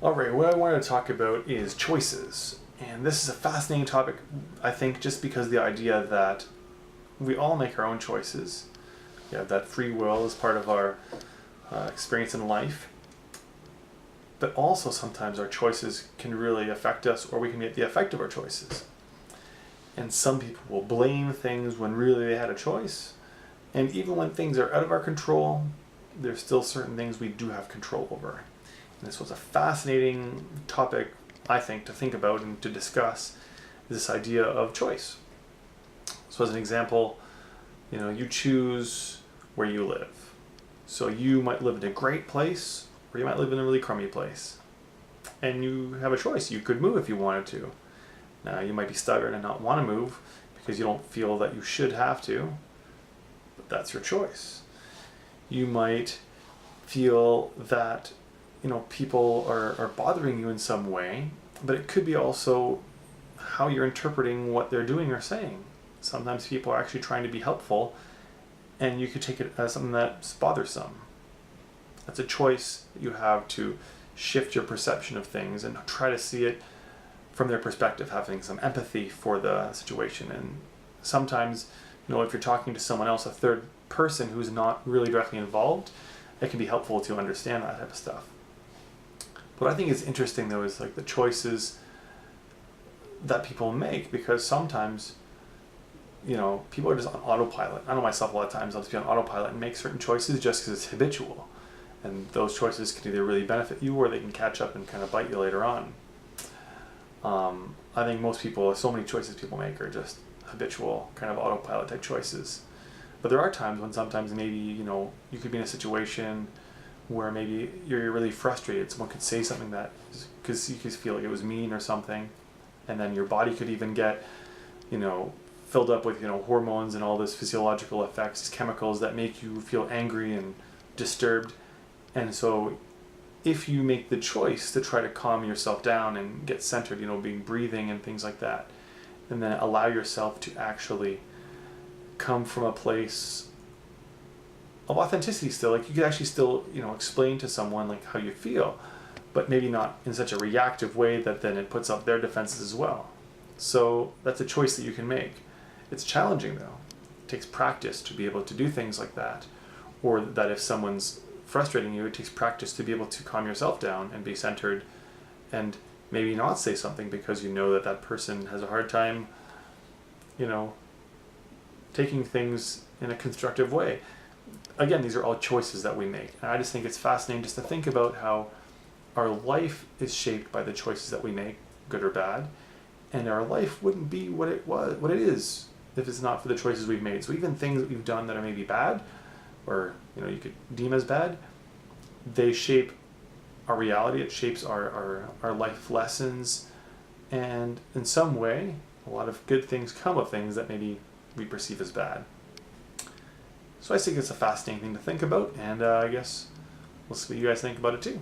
All right, what I wanted to talk about is choices. And this is a fascinating topic, I think, just because the idea that we all make our own choices. We have that free will as part of our experience in life. But also sometimes our choices can really affect us, or we can get the effect of our choices. And some people will blame things when really they had a choice. And even when things are out of our control, there's still certain things we do have control over. And this was a fascinating topic, I think, to think about and to discuss, this idea of choice. So as an example, you choose where you live. So you might live in a great place, or you might live in a really crummy place. And you have a choice. You could move if you wanted to. Now, you might be stubborn and not want to move because you don't feel that you should have to, but that's your choice. You might feel that people are bothering you in some way, but it could be also how you're interpreting what they're doing or saying. Sometimes people are actually trying to be helpful, and you could take it as something that's bothersome. That's a choice that you have to shift your perception of things and try to see it from their perspective, having some empathy for the situation. And sometimes, if you're talking to someone else, a third person who's not really directly involved, it can be helpful to understand that type of stuff. What I think is interesting, though, is like the choices that people make, because sometimes, people are just on autopilot. I know myself a lot of times I'll just be on autopilot and make certain choices just because it's habitual. And those choices can either really benefit you or they can catch up and kind of bite you later on. I think most people, so many choices people make are just habitual, kind of autopilot type choices. But there are times when sometimes maybe, you could be in a situation where maybe you're really frustrated. Someone could say something that, because you could feel like it was mean or something, and then your body could even get, filled up with, hormones and all this physiological effects, chemicals that make you feel angry and disturbed. And so if you make the choice to try to calm yourself down and get centered, being breathing and things like that, and then allow yourself to actually come from a place of authenticity still, like you could actually still, explain to someone like how you feel, but maybe not in such a reactive way that then it puts up their defenses as well. So that's a choice that you can make. It's challenging though. It takes practice to be able to do things like that, or that if someone's frustrating you, it takes practice to be able to calm yourself down and be centered and maybe not say something because you know that that person has a hard time, taking things in a constructive way. Again, these are all choices that we make. And I just think it's fascinating just to think about how our life is shaped by the choices that we make, good or bad, and our life wouldn't be what it is if it's not for the choices we've made. So even things that we've done that are maybe bad, or you could deem as bad, they shape our reality. It shapes our life lessons, and in some way, a lot of good things come of things that maybe we perceive as bad. So I think it's a fascinating thing to think about, and I guess we'll see what you guys think about it too.